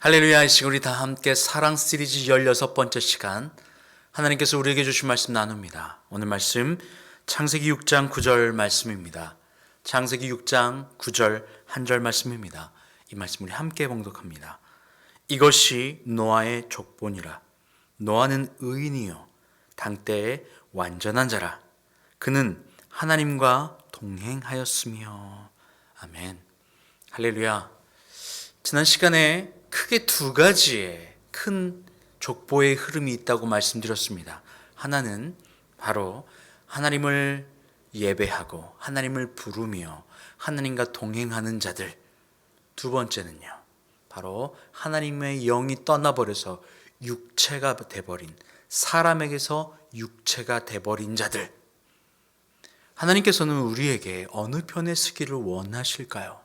할렐루야. 이 시간 우리 다 함께 사랑 시리즈 16번째 시간 하나님께서 우리에게 주신 말씀 나눕니다. 오늘 말씀 창세기 6장 9절 말씀입니다. 창세기 6장 9절 한 절 말씀입니다. 이 말씀 우리 함께 봉독합니다. 이것이 노아의 족본이라. 노아는 의인이요 당대의 완전한 자라. 그는 하나님과 동행하였으며. 아멘. 할렐루야. 지난 시간에 크게 두 가지의 큰 족보의 흐름이 있다고 말씀드렸습니다. 하나는 바로 하나님을 예배하고 하나님을 부르며 하나님과 동행하는 자들. 두 번째는요, 바로 하나님의 영이 떠나버려서 육체가 돼버린, 사람에게서 육체가 돼버린 자들. 하나님께서는 우리에게 어느 편에 서기를 원하실까요?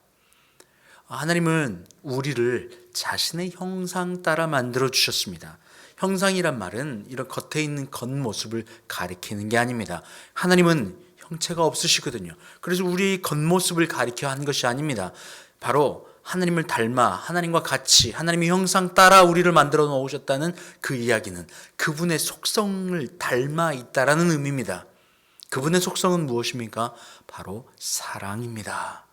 하나님은 우리를 자신의 형상 따라 만들어 주셨습니다. 형상이란 말은 이런 겉에 있는 겉모습을 가리키는 게 아닙니다. 하나님은 형체가 없으시거든요. 그래서 우리 겉모습을 가리켜 한 것이 아닙니다. 바로 하나님을 닮아 하나님과 같이 하나님의 형상 따라 우리를 만들어 놓으셨다는 그 이야기는 그분의 속성을 닮아 있다라는 의미입니다. 그분의 속성은 무엇입니까? 바로 사랑입니다.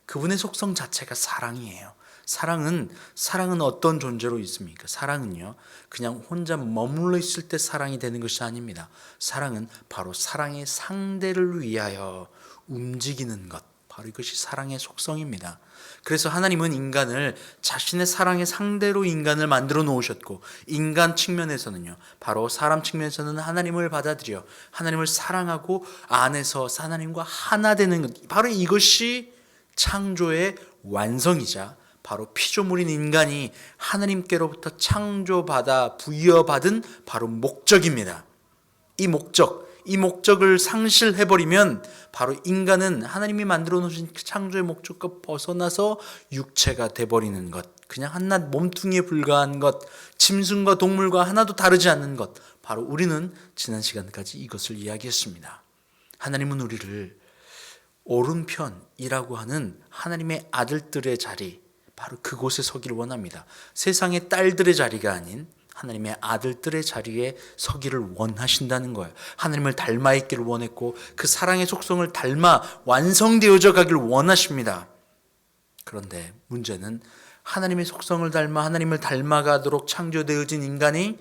그분의 속성 자체가 사랑이에요. 사랑은 어떤 존재로 있습니까? 사랑은요, 그냥 혼자 머물러 있을 때 사랑이 되는 것이 아닙니다. 사랑은 바로 사랑의 상대를 위하여 움직이는 것, 바로 이것이 사랑의 속성입니다. 그래서 하나님은 인간을 자신의 사랑의 상대로 인간을 만들어 놓으셨고, 인간 측면에서는요, 바로 사람 측면에서는 하나님을 받아들여 하나님을 사랑하고 안에서 하나님과 하나 되는 것, 바로 이것이 창조의 완성이자 바로 피조물인 인간이 하나님께로부터 창조받아 부여받은 바로 목적입니다. 이 목적을 상실해버리면 바로 인간은 하나님이 만들어 놓으신 창조의 목적과 벗어나서 육체가 돼버리는 것, 그냥 한낱 몸뚱이에 불과한 것, 짐승과 동물과 하나도 다르지 않는 것, 바로 우리는 지난 시간까지 이것을 이야기했습니다. 하나님은 우리를 오른편이라고 하는 하나님의 아들들의 자리, 바로 그곳에 서기를 원합니다. 세상의 딸들의 자리가 아닌 하나님의 아들들의 자리에 서기를 원하신다는 거예요. 하나님을 닮아 있기를 원했고 그 사랑의 속성을 닮아 완성되어져 가기를 원하십니다. 그런데 문제는 하나님의 속성을 닮아 하나님을 닮아가도록 창조되어진 인간이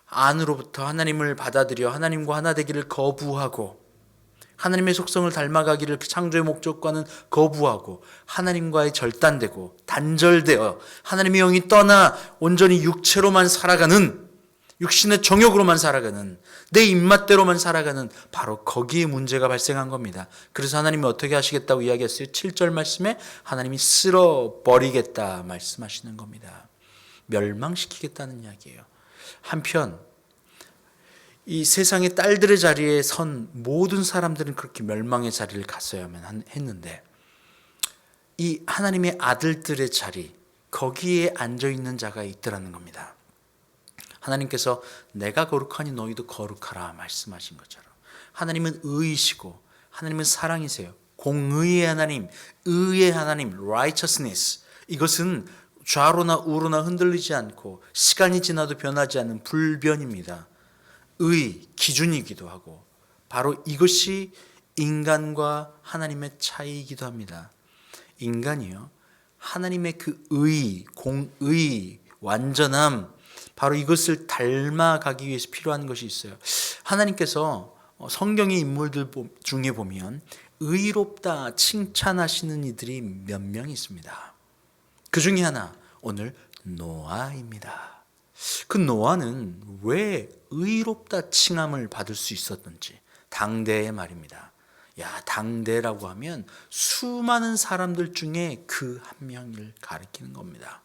안으로부터 하나님을 받아들여 하나님과 하나 되기를 거부하고 하나님의 속성을 닮아가기를 그 창조의 목적과는 거부하고 하나님과의 절단되고 단절되어 하나님의 영이 떠나 온전히 육체로만 살아가는, 육신의 정욕으로만 살아가는, 내 입맛대로만 살아가는 바로 거기에 문제가 발생한 겁니다. 그래서 하나님이 어떻게 하시겠다고 이야기했어요? 7절 말씀에 하나님이 쓸어버리겠다 말씀하시는 겁니다. 멸망시키겠다는 이야기예요. 한편 이 세상의 딸들의 자리에 선 모든 사람들은 그렇게 멸망의 자리를 갔어야만 했는데 이 하나님의 아들들의 자리, 거기에 앉아있는 자가 있더라는 겁니다. 하나님께서 내가 거룩하니 너희도 거룩하라 말씀하신 것처럼 하나님은 의이시고 하나님은 사랑이세요. 공의의 하나님, 의의 하나님, righteousness, 이것은 좌로나 우로나 흔들리지 않고 시간이 지나도 변하지 않는 불변입니다. 의, 기준이기도 하고 바로 이것이 인간과 하나님의 차이이기도 합니다. 인간이요, 하나님의 그 의, 공의, 완전함, 바로 이것을 닮아가기 위해서 필요한 것이 있어요. 하나님께서 성경의 인물들 중에 보면 의롭다 칭찬하시는 이들이 몇 명 있습니다. 그 중에 하나 오늘 노아입니다. 그 노아는 왜 의롭다 칭함을 받을 수 있었는지, 당대의 말입니다. 당대라고 하면 수많은 사람들 중에 그 한 명을 가리키는 겁니다.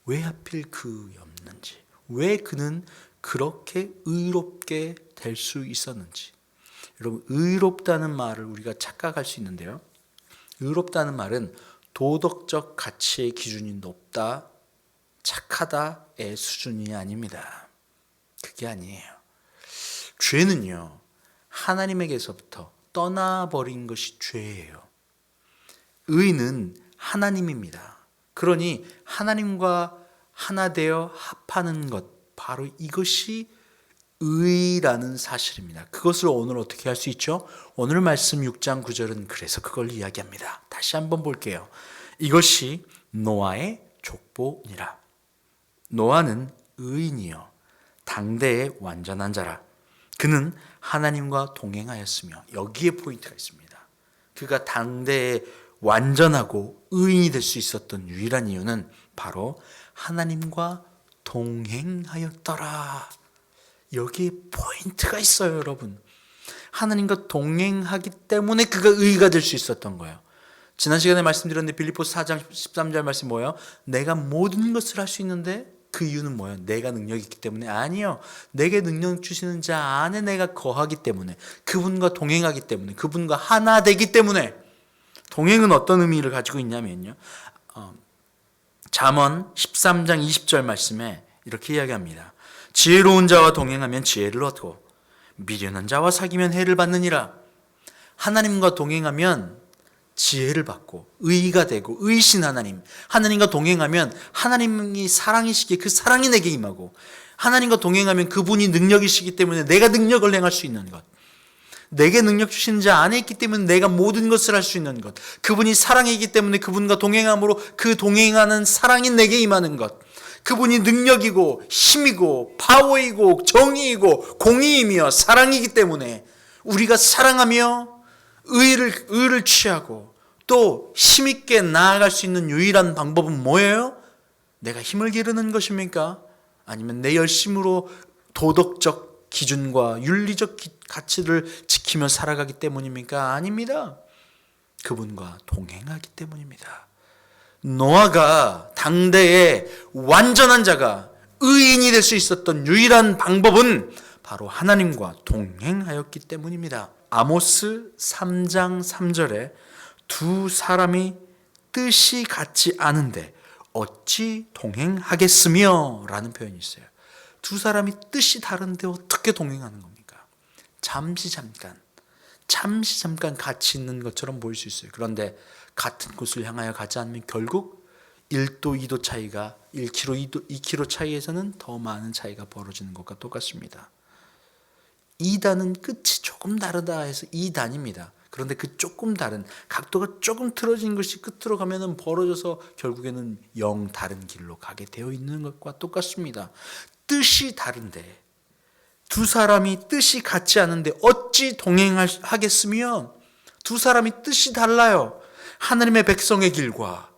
왜 하필 그였는지, 왜 그는 그렇게 의롭게 될 수 있었는지. 여러분, 의롭다는 말을 우리가 착각할 수 있는데요, 의롭다는 말은 도덕적 가치의 기준이 높다, 착하다의 수준이 아닙니다. 그게 아니에요. 죄는요, 하나님에게서부터 떠나버린 것이 죄예요. 의는 하나님입니다. 그러니 하나님과 하나 되어 합하는 것, 바로 이것이 의라는 사실입니다. 그것을 오늘 어떻게 할 수 있죠? 오늘 말씀 6장 9절은 그래서 그걸 이야기합니다. 다시 한번 볼게요. 이것이 노아의 족보니라. 노아는 의인이요 당대의 완전한 자라. 그는 하나님과 동행하였으며, 여기에 포인트가 있습니다. 그가 당대의 완전하고 의인이 될 수 있었던 유일한 이유는 바로 하나님과 동행하였더라. 여기에 포인트가 있어요, 여러분. 하나님과 동행하기 때문에 그가 의가 될 수 있었던 거예요. 지난 시간에 말씀드렸는데 빌립보서 4장 13절 말씀 뭐예요? 내가 모든 것을 할 수 있는데 그 이유는 뭐예요? 내가 능력이 있기 때문에? 아니요. 내게 능력 주시는 자 안에 내가 거하기 때문에, 그분과 동행하기 때문에, 그분과 하나 되기 때문에. 동행은 어떤 의미를 가지고 있냐면요, 잠언 13장 20절 말씀에 이렇게 이야기합니다. 지혜로운 자와 동행하면 지혜를 얻고 미련한 자와 사귀면 해를 받느니라. 하나님과 동행하면 지혜를 받고 의가 되고, 의신 하나님과 동행하면 하나님이 사랑이시기에 그 사랑이 내게 임하고, 하나님과 동행하면 그분이 능력이시기 때문에 내가 능력을 행할 수 있는 것, 내게 능력 주시는 자 안에 있기 때문에 내가 모든 것을 할 수 있는 것, 그분이 사랑이기 때문에 그분과 동행함으로 그 동행하는 사랑이 내게 임하는 것, 그분이 능력이고 힘이고 파워이고 정의이고 공의이며 사랑이기 때문에 우리가 사랑하며 의를 취하고 또 힘있게 나아갈 수 있는 유일한 방법은 뭐예요? 내가 힘을 기르는 것입니까? 아니면 내 열심으로 도덕적 기준과 윤리적 가치를 지키며 살아가기 때문입니까? 아닙니다. 그분과 동행하기 때문입니다. 노아가 당대의 완전한 자가 의인이 될 수 있었던 유일한 방법은 바로 하나님과 동행하였기 때문입니다. 아모스 3장 3절에 두 사람이 뜻이 같지 않은데 어찌 동행하겠으며 라는 표현이 있어요. 두 사람이 뜻이 다른데 어떻게 동행하는 겁니까? 잠시 잠깐 같이 있는 것처럼 보일 수 있어요. 그런데 같은 곳을 향하여 가지 않으면 결국 1도 2도 차이가 1km, 2km 차이에서는 더 많은 차이가 벌어지는 것과 똑같습니다. 2단은 끝이 조금 다르다 해서 2단입니다. 그런데 그 조금 다른, 각도가 조금 틀어진 것이 끝으로 가면은 벌어져서 결국에는 다른 길로 가게 되어 있는 것과 똑같습니다. 뜻이 다른데, 두 사람이 뜻이 같지 않은데 어찌 동행하겠으며, 두 사람이 뜻이 달라요. 하나님의 백성의 길과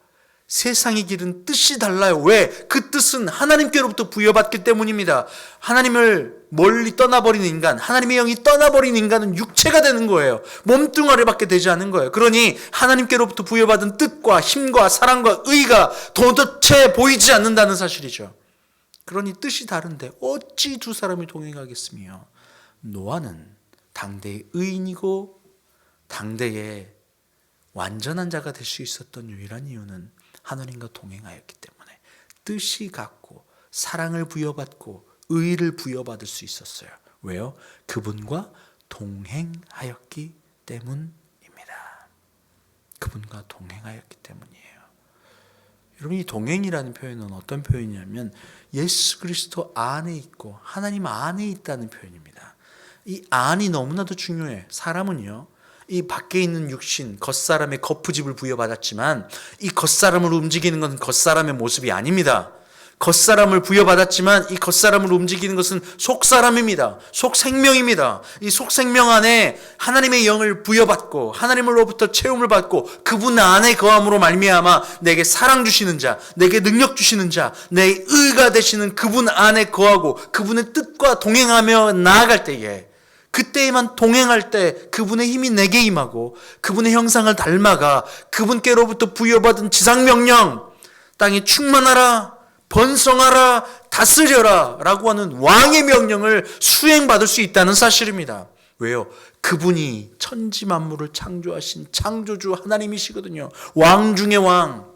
세상의 길은 뜻이 달라요. 왜? 그 뜻은 하나님께로부터 부여받기 때문입니다. 하나님을 멀리 떠나버린 인간, 하나님의 영이 떠나버린 인간은 육체가 되는 거예요. 몸뚱아리밖에 되지 않은 거예요. 그러니 하나님께로부터 부여받은 뜻과 힘과 사랑과 의가 도대체 보이지 않는다는 사실이죠. 그러니 뜻이 다른데 어찌 두 사람이 동행하겠으며. 노아는 당대의 의인이고 당대의 완전한 자가 될 수 있었던 유일한 이유는 하나님과 동행하였기 때문에, 뜻이 같고 사랑을 부여받고 의를 부여받을 수 있었어요. 왜요? 그분과 동행하였기 때문입니다. 그분과 동행하였기 때문이에요. 여러분, 이 동행이라는 표현은 어떤 표현이냐면 예수 그리스도 안에 있고 하나님 안에 있다는 표현입니다. 이 안이 너무나도 중요해. 사람은요, 이 밖에 있는 육신, 겉사람의 겉부집을 부여받았지만 이 겉사람으로 움직이는 것은 겉사람의 모습이 아닙니다. 겉사람을 부여받았지만 이 겉사람을 움직이는 것은 속사람입니다. 속생명입니다. 이 속생명 안에 하나님의 영을 부여받고 하나님으로부터 체험을 받고 그분 안에 거함으로 말미암아 내게 사랑 주시는 자, 내게 능력 주시는 자, 내 의가 되시는 그분 안에 거하고 그분의 뜻과 동행하며 나아갈 때에, 그때에만 동행할 때 그분의 힘이 내게 임하고 그분의 형상을 닮아가 그분께로부터 부여받은 지상명령, 땅에 충만하라, 번성하라, 다스려라 라고 하는 왕의 명령을 수행받을 수 있다는 사실입니다. 왜요? 그분이 천지 만물을 창조하신 창조주 하나님이시거든요. 왕 중의 왕,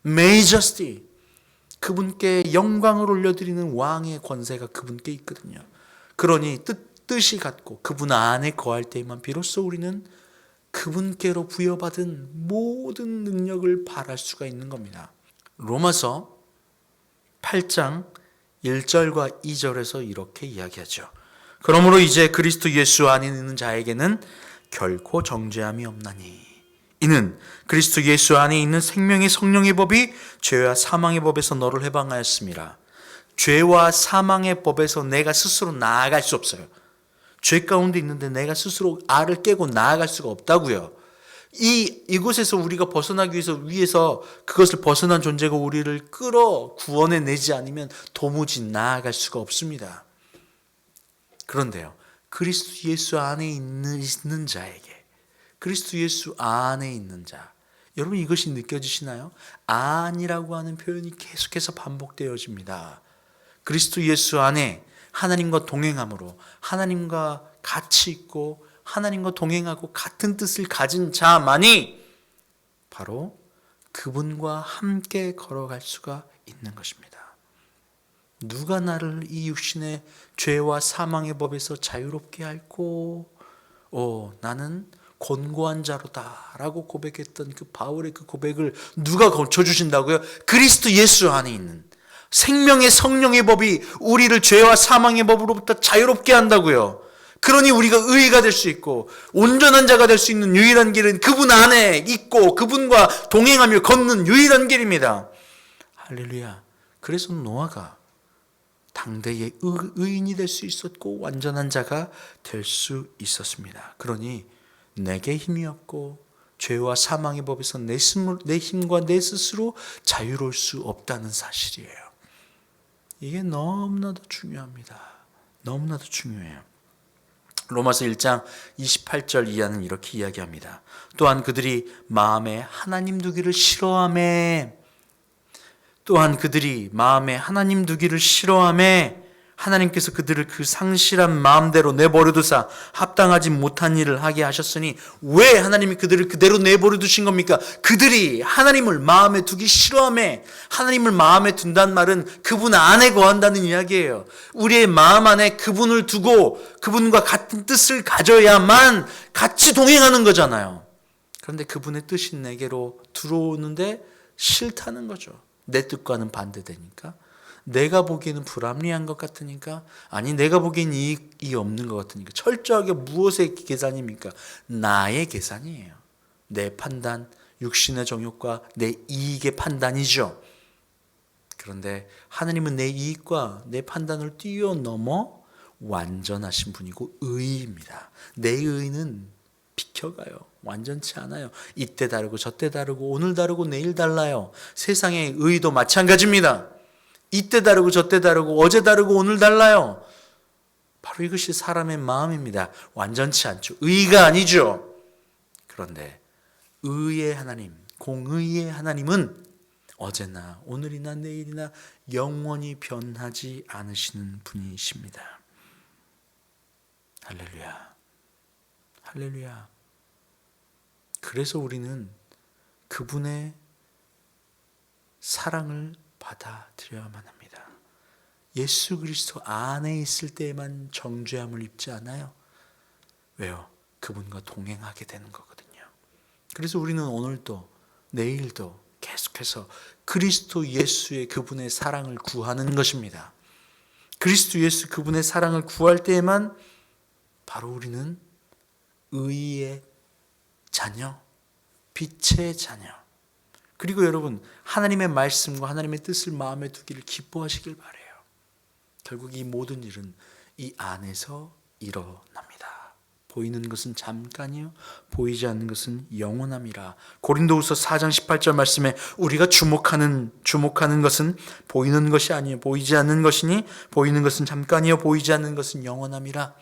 메이저스티, 그분께 영광을 올려드리는 왕의 권세가 그분께 있거든요. 그러니 뜻이 같고 그분 안에 거할 때에만 비로소 우리는 그분께로 부여받은 모든 능력을 발할 수가 있는 겁니다. 로마서 8장 1절과 2절에서 이렇게 이야기하죠. 그러므로 이제 그리스도 예수 안에 있는 자에게는 결코 정죄함이 없나니 이는 그리스도 예수 안에 있는 생명의 성령의 법이 죄와 사망의 법에서 너를 해방하였습니다. 죄와 사망의 법에서 내가 스스로 나아갈 수 없어요. 죄 가운데 있는데 내가 스스로 알을 깨고 나아갈 수가 없다고요. 이곳에서 우리가 벗어나기 위해서 그것을 벗어난 존재가 우리를 끌어 구원해 내지 않으면 도무지 나아갈 수가 없습니다. 그런데요, 그리스도 예수 안에 있는 자에게, 그리스도 예수 안에 있는 자, 여러분 이것이 느껴지시나요? 안이라고 하는 표현이 계속해서 반복되어집니다. 그리스도 예수 안에 하나님과 동행함으로 하나님과 같이 있고 하나님과 동행하고 같은 뜻을 가진 자만이 바로 그분과 함께 걸어갈 수가 있는 것입니다. 누가 나를 이 육신의 죄와 사망의 법에서 자유롭게 할꼬? 나는 곤고한 자로다 라고 고백했던 그 바울의 그 고백을 누가 고쳐주신다고요? 그리스도 예수 안에 있는 생명의 성령의 법이 우리를 죄와 사망의 법으로부터 자유롭게 한다고요. 그러니 우리가 의의가 될 수 있고 온전한 자가 될 수 있는 유일한 길은 그분 안에 있고 그분과 동행하며 걷는 유일한 길입니다. 할렐루야. 그래서 노아가 당대의 의인이 될 수 있었고 완전한 자가 될 수 있었습니다. 그러니 내게 힘이 없고 죄와 사망의 법에서 내 힘과 내 스스로 자유로울 수 없다는 사실이에요. 이게 너무나도 중요합니다. 너무나도 중요해요. 로마서 1장 28절 이하는 이렇게 이야기합니다. 또한 그들이 마음에 하나님 두기를 싫어하며 하나님께서 그들을 그 상실한 마음대로 내버려 두사 합당하지 못한 일을 하게 하셨으니 왜 하나님이 그들을 그대로 내버려 두신 겁니까? 그들이 하나님을 마음에 두기 싫어하며, 하나님을 마음에 둔다는 말은 그분 안에 거한다는 이야기예요. 우리의 마음 안에 그분을 두고 그분과 같은 뜻을 가져야만 같이 동행하는 거잖아요. 그런데 그분의 뜻이 내게로 들어오는데 싫다는 거죠. 내 뜻과는 반대되니까. 내가 보기에는 불합리한 것 같으니까, 아니 내가 보기엔 이익이 없는 것 같으니까. 철저하게 무엇의 계산입니까? 나의 계산이에요. 내 판단, 육신의 정욕과 내 이익의 판단이죠. 그런데 하나님은 내 이익과 내 판단을 뛰어넘어 완전하신 분이고 의입니다. 내 의는 비켜가요. 완전치 않아요. 이때 다르고 저때 다르고 오늘 다르고 내일 달라요. 세상의 의도 마찬가지입니다. 이때 다르고 저때 다르고 어제 다르고 오늘 달라요. 바로 이것이 사람의 마음입니다. 완전치 않죠. 의가 아니죠. 그런데 의의 하나님, 공의의 하나님은 어제나 오늘이나 내일이나 영원히 변하지 않으시는 분이십니다. 할렐루야. 할렐루야. 그래서 우리는 그분의 사랑을 받아들여야만 합니다. 예수 그리스도 안에 있을 때에만 정죄함을 입지 않아요. 왜요? 그분과 동행하게 되는 거거든요. 그래서 우리는 오늘도 내일도 계속해서 그리스도 예수의 그분의 사랑을 구하는 것입니다. 그리스도 예수 그분의 사랑을 구할 때에만 바로 우리는 의의 자녀, 빛의 자녀, 그리고 여러분 하나님의 말씀과 하나님의 뜻을 마음에 두기를 기뻐하시길 바라요. 결국 이 모든 일은 이 안에서 일어납니다. 보이는 것은 잠깐이요 보이지 않는 것은 영원함이라. 고린도후서 4장 18절 말씀에 우리가 주목하는 것은 보이는 것이 아니요 보이지 않는 것이니 보이는 것은 잠깐이요 보이지 않는 것은 영원함이라.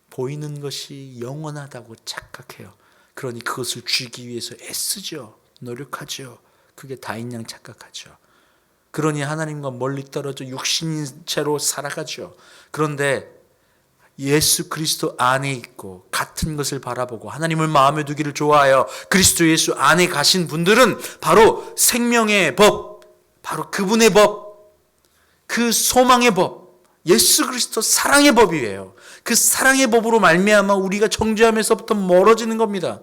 보이는 것이 영원하다고 착각해요. 그러니 그것을 쥐기 위해서 애쓰죠. 노력하죠. 그게 다인 양 착각하죠. 그러니 하나님과 멀리 떨어져 육신인 채로 살아가죠. 그런데 예수 그리스도 안에 있고 같은 것을 바라보고 하나님을 마음에 두기를 좋아하여 그리스도 예수 안에 가신 분들은 바로 생명의 법, 바로 그분의 법, 그 소망의 법, 예수 그리스도 사랑의 법이에요. 그 사랑의 법으로 말미암아 우리가 정죄함에서부터 멀어지는 겁니다.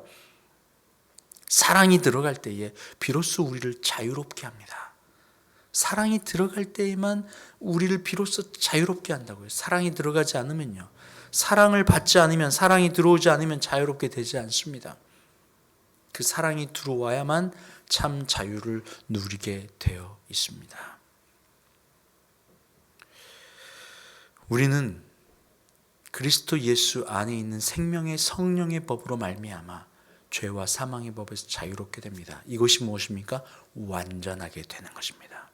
사랑이 들어갈 때에 비로소 우리를 자유롭게 합니다. 사랑이 들어갈 때에만 우리를 비로소 자유롭게 한다고요. 사랑이 들어가지 않으면요. 사랑을 받지 않으면, 사랑이 들어오지 않으면 자유롭게 되지 않습니다. 그 사랑이 들어와야만 참 자유를 누리게 되어 있습니다. 우리는 그리스도 예수 안에 있는 생명의 성령의 법으로 말미암아 죄와 사망의 법에서 자유롭게 됩니다. 이것이 무엇입니까? 완전하게 되는 것입니다.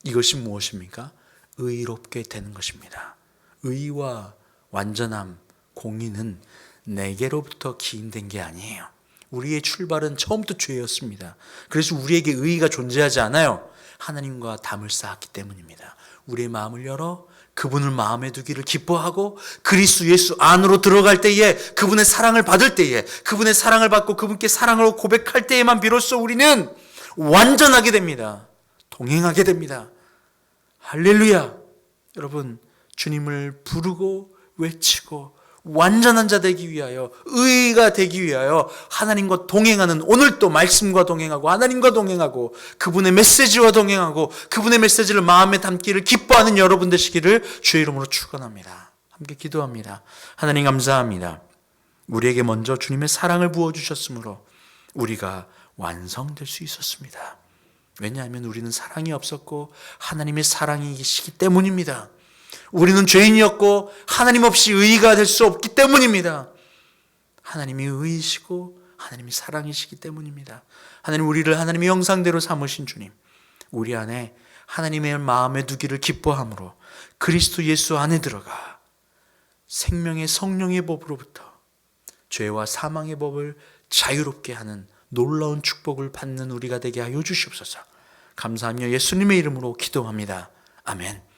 이것이 무엇입니까? 의롭게 되는 것입니다. 의와 완전함, 공의는 내게로부터 기인된 게 아니에요. 우리의 출발은 처음부터 죄였습니다. 그래서 우리에게 의의가 존재하지 않아요. 하나님과 담을 쌓았기 때문입니다. 우리의 마음을 열어 그분을 마음에 두기를 기뻐하고 그리스도 예수 안으로 들어갈 때에, 그분의 사랑을 받을 때에, 그분의 사랑을 받고 그분께 사랑으로 고백할 때에만 비로소 우리는 완전하게 됩니다. 동행하게 됩니다. 할렐루야! 여러분, 주님을 부르고 외치고 완전한 자 되기 위하여, 의가 되기 위하여 하나님과 동행하는, 오늘도 말씀과 동행하고 하나님과 동행하고 그분의 메시지와 동행하고 그분의 메시지를 마음에 담기를 기뻐하는 여러분 되시기를 주의 이름으로 축원합니다. 함께 기도합니다. 하나님 감사합니다. 우리에게 먼저 주님의 사랑을 부어주셨으므로 우리가 완성될 수 있었습니다. 왜냐하면 우리는 사랑이 없었고 하나님의 사랑이 계시기 때문입니다. 우리는 죄인이었고 하나님 없이 의의가 될 수 없기 때문입니다. 하나님이 의이시고 하나님이 사랑이시기 때문입니다. 하나님, 우리를 하나님의 형상대로 삼으신 주님, 우리 안에 하나님의 마음에 두기를 기뻐함으로 그리스도 예수 안에 들어가 생명의 성령의 법으로부터 죄와 사망의 법을 자유롭게 하는 놀라운 축복을 받는 우리가 되게 하여 주시옵소서. 감사하며 예수님의 이름으로 기도합니다. 아멘.